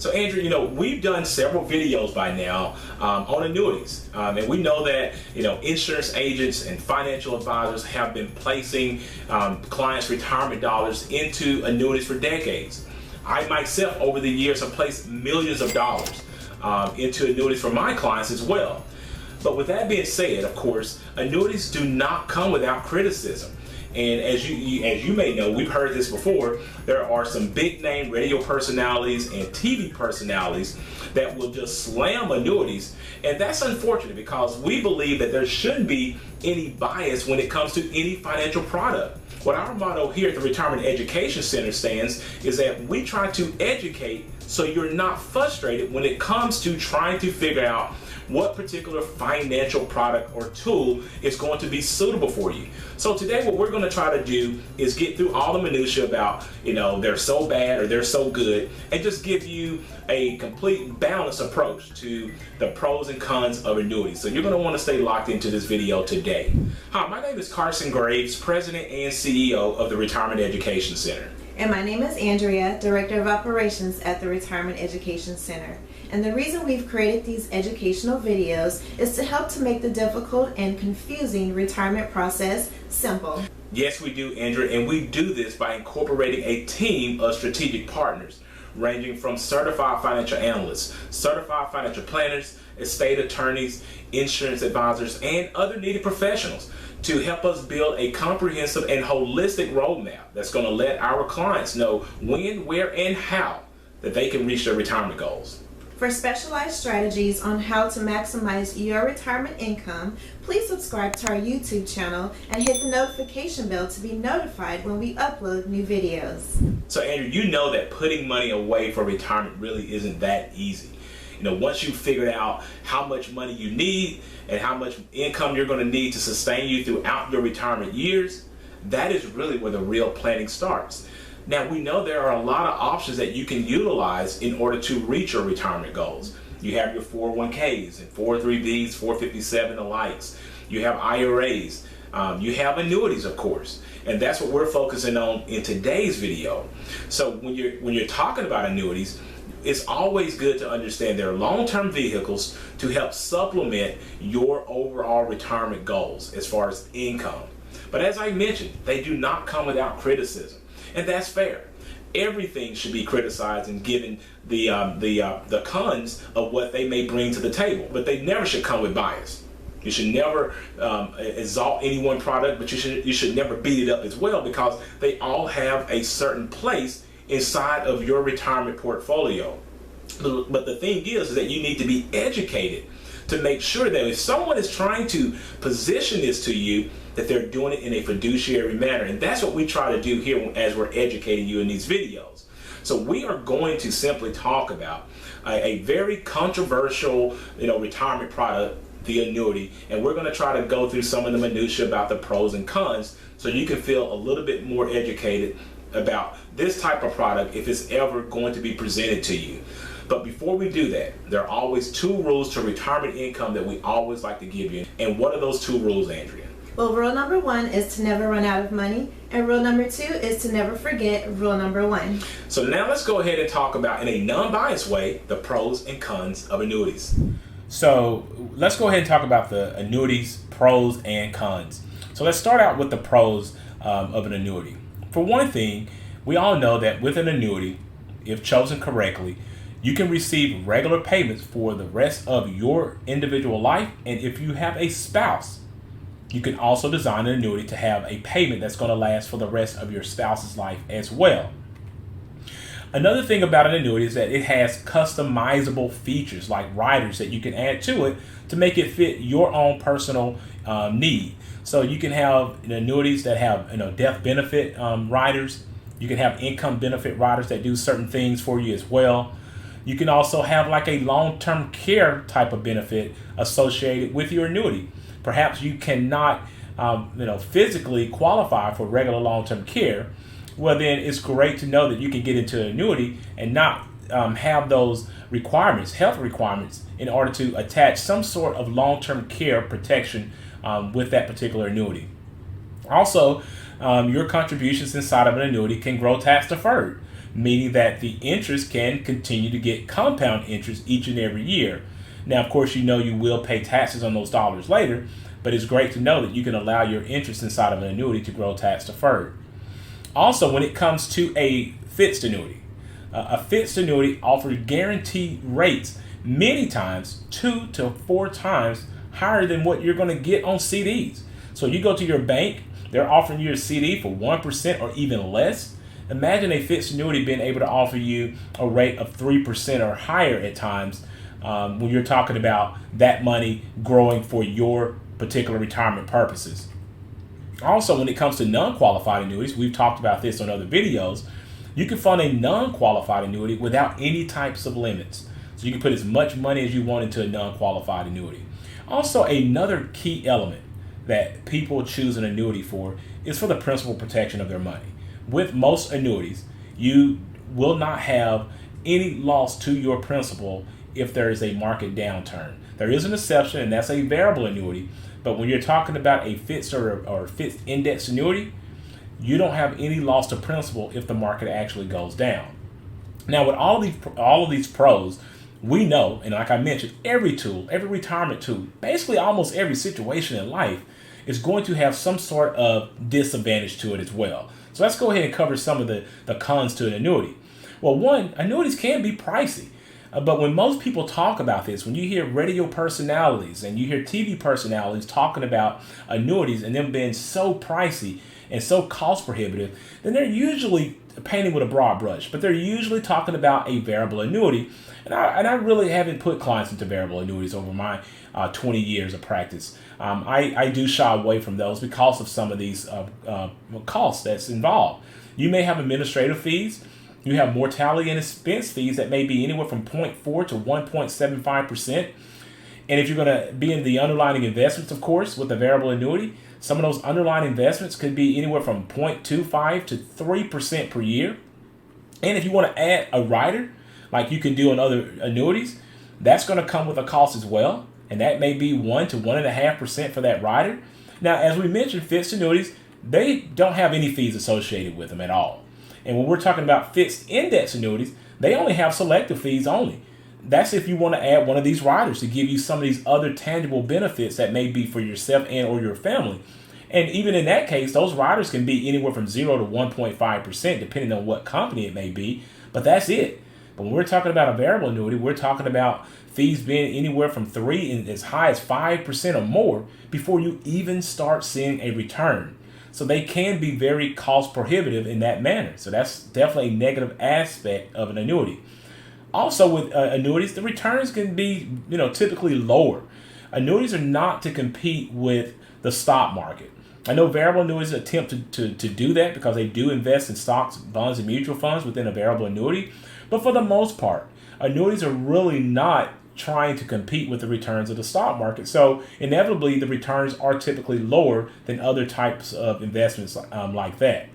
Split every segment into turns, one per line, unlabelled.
So Andrew, we've done several videos by now on annuities, and we know that insurance agents and financial advisors have been placing clients' retirement dollars into annuities for decades. I myself, over the years, have placed millions of dollars into annuities for my clients as well. But with that being said, of course, annuities do not come without criticism. And as you may know, we've heard this before, there are some big name radio personalities and TV personalities that will just slam annuities. And that's unfortunate because we believe that there shouldn't be any bias when it comes to any financial product. What our motto here at the Retirement Education Center stands is that we try to educate so you're not frustrated when it comes to trying to figure out what particular financial product or tool is going to be suitable for you. So today what we're going to try to do is get through all the minutiae about, they're so bad or they're so good, and just give you a complete balanced approach to the pros and cons of annuities. So you're going to want to stay locked into this video today. Hi, my name is Carson Graves, President and CEO of the Retirement Education Center.
And my name is Andrea, Director of Operations at the Retirement Education Center. And the reason we've created these educational videos is to help to make the difficult and confusing retirement process simple.
Yes, we do, Andrea, and we do this by incorporating a team of strategic partners, ranging from certified financial analysts, certified financial planners, estate attorneys, insurance advisors, and other needed professionals to help us build a comprehensive and holistic roadmap that's going to let our clients know when, where, and how that they can reach their retirement goals.
For specialized strategies on how to maximize your retirement income, please subscribe to our YouTube channel and hit the notification bell to be notified when we upload new videos.
So Andrew, you know that putting money away for retirement really isn't that easy. Once you've figured out how much money you need and how much income you're going to need to sustain you throughout your retirement years, that is really where the real planning starts. Now, we know there are a lot of options that you can utilize in order to reach your retirement goals. You have your 401ks and 403bs, 457 alikes. You have IRAs. You have annuities, of course. And that's what we're focusing on in today's video. So when you're talking about annuities, it's always good to understand they're long-term vehicles to help supplement your overall retirement goals as far as income. But as I mentioned, they do not come without criticism. And that's fair. Everything should be criticized and given the cons of what they may bring to the table, but they never should come with bias. You should never exalt any one product, but you should never beat it up as well, because they all have a certain place inside of your retirement portfolio. But the thing is that you need to be educated to make sure that if someone is trying to position this to you, that they're doing it in a fiduciary manner. And that's what we try to do here as we're educating you in these videos. So we are going to simply talk about a very controversial, retirement product, the annuity, and we're going to try to go through some of the minutiae about the pros and cons so you can feel a little bit more educated about this type of product if it's ever going to be presented to you. But before we do that, there are always two rules to retirement income that we always like to give you. And what are those two rules, Andrea?
Well, rule number one is to never run out of money, and rule number two is to never forget rule number one.
So now let's go ahead and talk about, in a non-biased way, the pros and cons of annuities. So let's go ahead and talk about the annuities pros and cons. So let's start out with the pros of an annuity. For one thing, we all know that with an annuity, if chosen correctly, you can receive regular payments for the rest of your individual life. And if you have a spouse, you can also design an annuity to have a payment that's going to last for the rest of your spouse's life as well. Another thing about an annuity is that it has customizable features like riders that you can add to it to make it fit your own personal need. So you can have annuities that have death benefit riders. You can have income benefit riders that do certain things for you as well. You can also have like a long-term care type of benefit associated with your annuity. Perhaps you cannot physically qualify for regular long-term care. Well, then it's great to know that you can get into an annuity and not have those requirements, health requirements, in order to attach some sort of long-term care protection with that particular annuity. Also, your contributions inside of an annuity can grow tax deferred. meaning that the interest can continue to get compound interest each and every year. Now, of course, you will pay taxes on those dollars later, but it's great to know that you can allow your interest inside of an annuity to grow tax deferred. Also, when it comes to a fixed annuity, a fixed annuity offers guaranteed rates many times 2 to 4 times higher than what you're going to get on CDs. So you go to your bank, they're offering you a CD for 1% or even less. Imagine a fixed annuity being able to offer you a rate of 3% or higher at times when you're talking about that money growing for your particular retirement purposes. Also, when it comes to non-qualified annuities, we've talked about this on other videos, you can fund a non-qualified annuity without any types of limits. So you can put as much money as you want into a non-qualified annuity. Also, another key element that people choose an annuity for is for the principal protection of their money. With most annuities, you will not have any loss to your principal if there is a market downturn. There is an exception, and that's a variable annuity. But when you're talking about a fixed or fixed index annuity, you don't have any loss to principal if the market actually goes down. Now, with all of these pros, we know, and like I mentioned, every retirement tool, basically almost every situation in life is going to have some sort of disadvantage to it as well. So let's go ahead and cover some of the cons to an annuity. Well, one, annuities can be pricey. But when most people talk about this, when you hear radio personalities and you hear TV personalities talking about annuities and them being so pricey and so cost prohibitive, then they're usually painting with a broad brush. But they're usually talking about a variable annuity. And I really haven't put clients into variable annuities over my 20 years of practice. I do shy away from those because of some of these costs that's involved. You may have administrative fees. You have mortality and expense fees that may be anywhere from 0.4 to 1.75%. And if you're going to be in the underlying investments, of course, with a variable annuity, some of those underlying investments could be anywhere from 0.25 to 3% per year. And if you want to add a rider, like you can do in other annuities, that's going to come with a cost as well. And that may be 1 to 1.5% for that rider. Now, as we mentioned, fixed annuities, they don't have any fees associated with them at all. And when we're talking about fixed index annuities, they only have selective fees only. That's if you want to add one of these riders to give you some of these other tangible benefits that may be for yourself and or your family. And even in that case, those riders can be anywhere from 0 to 1.5%, depending on what company it may be. But that's it. But when we're talking about a variable annuity, we're talking about fees being anywhere from 3 and as high as 5% or more before you even start seeing a return. So they can be very cost prohibitive in that manner. So that's definitely a negative aspect of an annuity. Also with annuities, the returns can be, typically lower. Annuities are not to compete with the stock market. I know variable annuities attempt to do that because they do invest in stocks, bonds, and mutual funds within a variable annuity. But for the most part, annuities are really not trying to compete with the returns of the stock market. So inevitably, the returns are typically lower than other types of investments like that.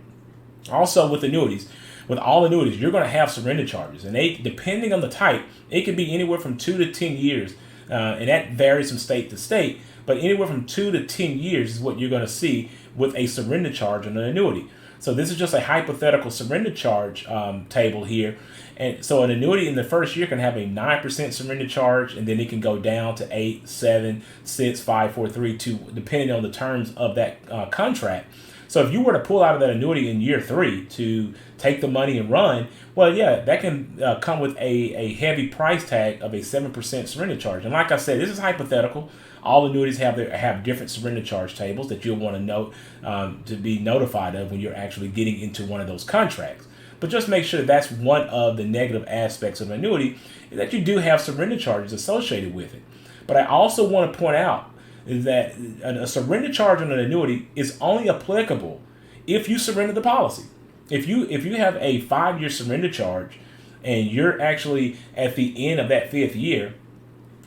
Also with annuities, with all annuities, you're going to have surrender charges. And they, depending on the type, it can be anywhere from 2 to 10 years. And that varies from state to state. But anywhere from 2 to 10 years is what you're going to see with a surrender charge on an annuity. So this is just a hypothetical surrender charge table here. And so an annuity in the first year can have a 9% surrender charge, and then it can go down to 8, 7, 6, 5, 4, 3, 2, depending on the terms of that contract. So if you were to pull out of that annuity in year 3 to take the money and run, well, yeah, that can come with a heavy price tag of a 7% surrender charge. And like I said, this is hypothetical. All annuities have different surrender charge tables that you'll want to note to be notified of when you're actually getting into one of those contracts. But just make sure that's one of the negative aspects of an annuity, is that you do have surrender charges associated with it. But I also want to point out is that a surrender charge on an annuity is only applicable if you surrender the policy. If you have a 5-year surrender charge and you're actually at the end of that 5th year,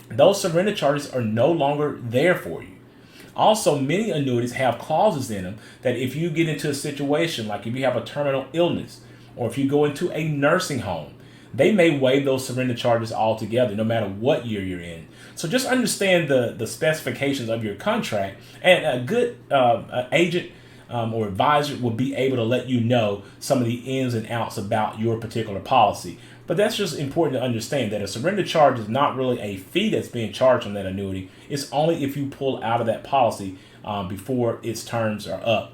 those surrender charges are no longer there for you. Also, many annuities have clauses in them that if you get into a situation, like if you have a terminal illness or if you go into a nursing home, they may waive those surrender charges altogether, no matter what year you're in. So just understand the specifications of your contract, and a good agent or advisor will be able to let you know some of the ins and outs about your particular policy. But that's just important to understand that a surrender charge is not really a fee that's being charged on that annuity. It's only if you pull out of that policy before its terms are up.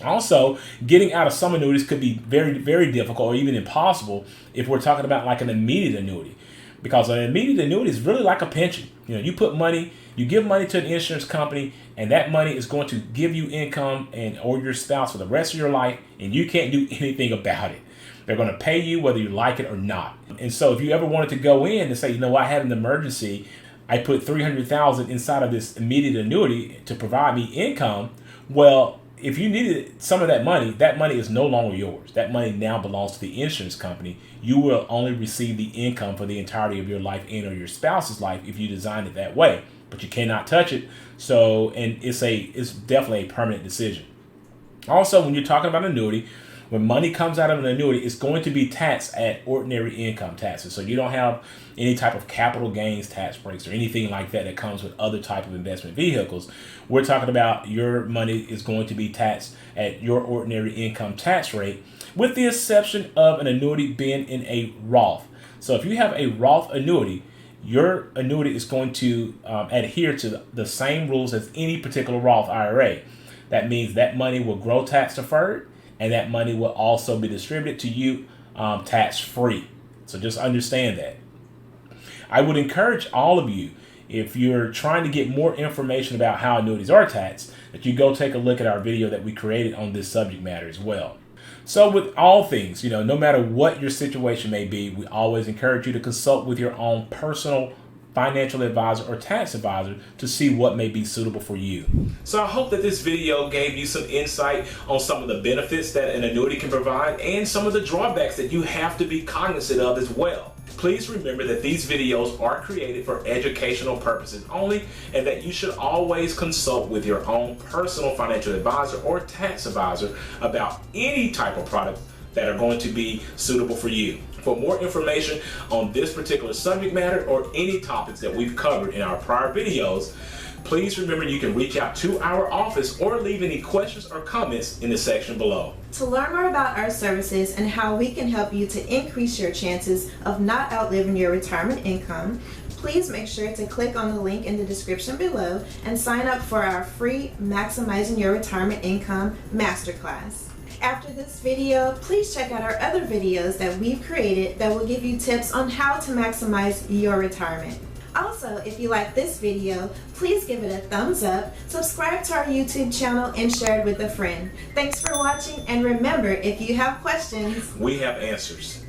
Also, getting out of some annuities could be very, very difficult or even impossible if we're talking about like an immediate annuity. Because an immediate annuity is really like a pension. You put money, you give money to an insurance company, and that money is going to give you income or your spouse for the rest of your life, and you can't do anything about it. They're going to pay you whether you like it or not. And so if you ever wanted to go in and say, I had an emergency, I put $300,000 inside of this immediate annuity to provide me income. Well, if you needed some of that money is no longer yours. That money now belongs to the insurance company. You will only receive the income for the entirety of your life or your spouse's life if you design it that way. But you cannot touch it. So, and it's definitely a permanent decision. Also, when you're talking about annuity, when money comes out of an annuity, it's going to be taxed at ordinary income taxes. So you don't have any type of capital gains tax breaks or anything like that comes with other type of investment vehicles. We're talking about your money is going to be taxed at your ordinary income tax rate, with the exception of an annuity being in a Roth. So if you have a Roth annuity, your annuity is going to adhere to the same rules as any particular Roth IRA. That means that money will grow tax deferred, and that money will also be distributed to you tax-free. So just understand that. I would encourage all of you, if you're trying to get more information about how annuities are taxed, that you go take a look at our video that we created on this subject matter as well. So with all things, no matter what your situation may be, we always encourage you to consult with your own personal financial advisor or tax advisor to see what may be suitable for you. So I hope that this video gave you some insight on some of the benefits that an annuity can provide and some of the drawbacks that you have to be cognizant of as well. Please remember that these videos are created for educational purposes only, and that you should always consult with your own personal financial advisor or tax advisor about any type of product that are going to be suitable for you. For more information on this particular subject matter or any topics that we've covered in our prior videos, please remember you can reach out to our office or leave any questions or comments in the section below.
To learn more about our services and how we can help you to increase your chances of not outliving your retirement income, please make sure to click on the link in the description below and sign up for our free Maximizing Your Retirement Income Masterclass. After this video, please check out our other videos that we've created that will give you tips on how to maximize your retirement. Also, if you like this video, please give it a thumbs up, subscribe to our YouTube channel, and share it with a friend. Thanks for watching, and remember, if you have questions,
we have answers.